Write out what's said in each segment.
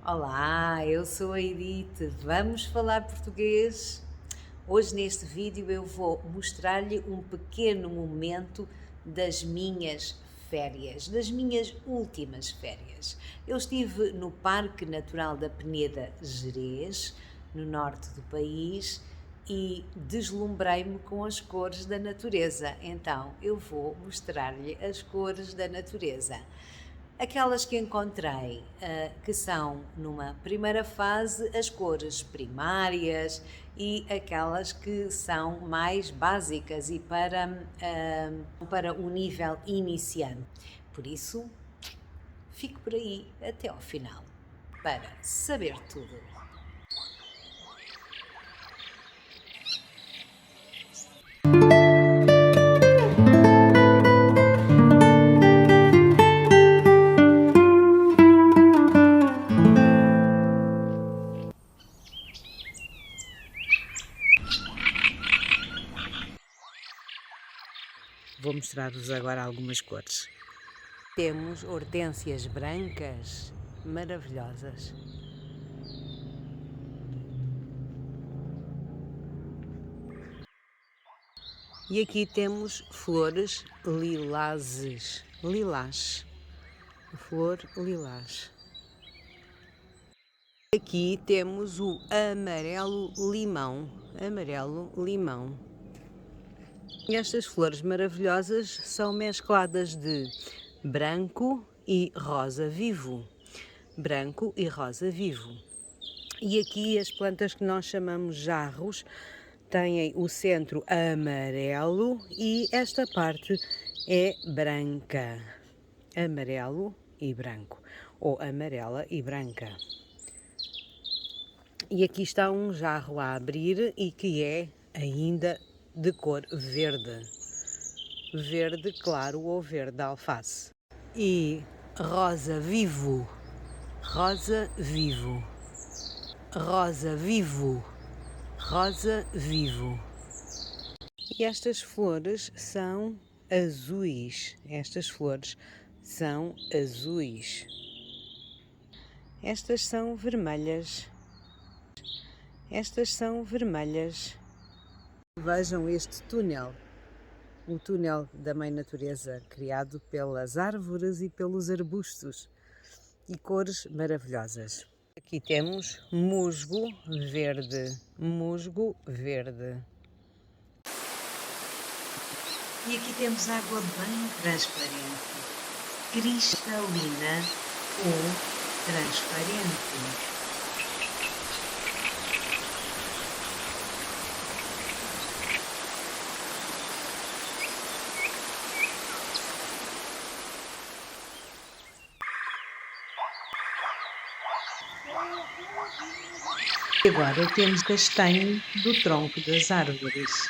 Olá, eu sou a Edith. Vamos falar português? Hoje neste vídeo eu vou mostrar-lhe um pequeno momento das minhas férias, das minhas últimas férias. Eu estive no Parque Natural da Peneda Gerês, no norte do país, e deslumbrei-me com as cores da natureza. Então eu vou mostrar-lhe as cores da natureza. Aquelas que encontrei, que são, numa primeira fase, as cores primárias e aquelas que são mais básicas e para o nível iniciante. Por isso, fico por aí até ao final para saber tudo. Vou mostrar-vos agora algumas cores. Temos hortênsias brancas maravilhosas. E aqui temos flores lilazes, lilás, flor lilás. Aqui temos o amarelo limão, amarelo limão. E estas flores maravilhosas são mescladas de branco e rosa vivo, branco e rosa vivo. E aqui as plantas que nós chamamos jarros têm o centro amarelo e esta parte é branca, amarelo e branco, ou amarela e branca. E aqui está um jarro a abrir e que é ainda de cor verde, verde claro ou verde alface. E rosa vivo, rosa vivo, rosa vivo, rosa vivo. E estas flores são azuis, estas flores são azuis. Estas são vermelhas. Estas são vermelhas. Vejam este túnel, o túnel da Mãe Natureza, criado pelas árvores e pelos arbustos, e cores maravilhosas. Aqui temos musgo verde, musgo verde. E aqui temos água bem transparente, cristalina ou transparente. Agora temos castanho do tronco das árvores.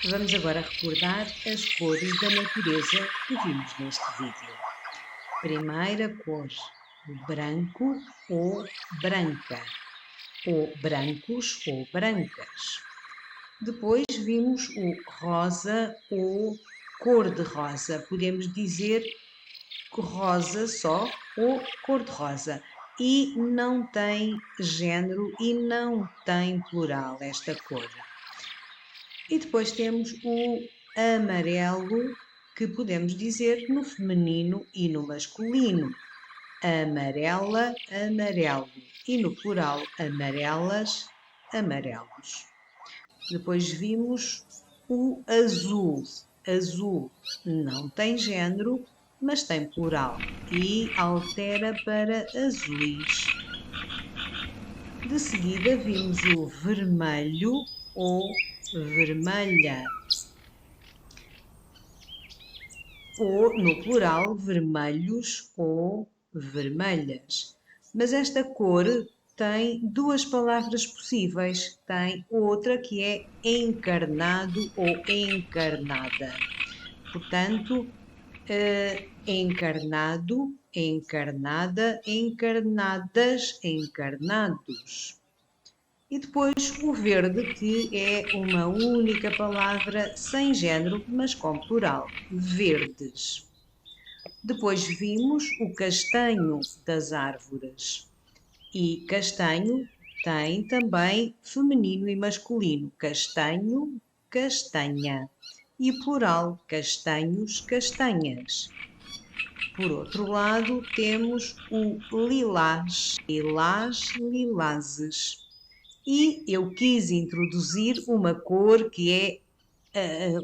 Vamos agora recordar as cores da natureza que vimos neste vídeo. Primeira cor, o branco ou branca, ou brancos ou brancas. Depois vimos o rosa ou cor-de-rosa. Podemos dizer rosa só ou cor-de-rosa. E não tem género e não tem plural esta cor. E depois temos o amarelo, que podemos dizer no feminino e no masculino. Amarela, amarelo. E no plural, amarelas, amarelos. Depois vimos o azul. Azul não tem género, mas tem plural e altera para azuis. De seguida vimos o vermelho ou vermelha, ou no plural vermelhos ou vermelhas. Mas esta cor tem duas palavras possíveis, tem outra que é encarnado ou encarnada. Portanto, encarnado, encarnada, encarnadas, encarnados. E depois o verde, que é uma única palavra sem género, mas com plural, verdes. Depois vimos o castanho das árvores. E castanho tem também feminino e masculino. Castanho, castanha. E plural, castanhos, castanhas. Por outro lado, temos o lilás, lilás, lilazes. E eu quis introduzir uma cor que é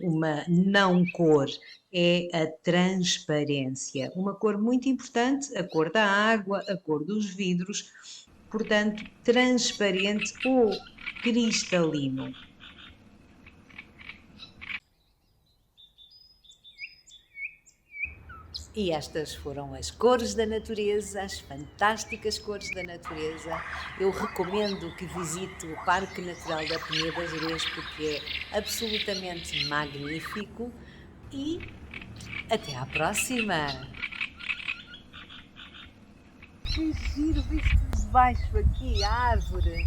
uma não cor, é a transparência. Uma cor muito importante, a cor da água, a cor dos vidros, portanto, transparente ou cristalino. E estas foram as cores da natureza, as fantásticas cores da natureza. Eu recomendo que visite o Parque Natural da Penha das Gerês porque é absolutamente magnífico e até à próxima! Que giro, viste debaixo aqui a árvore?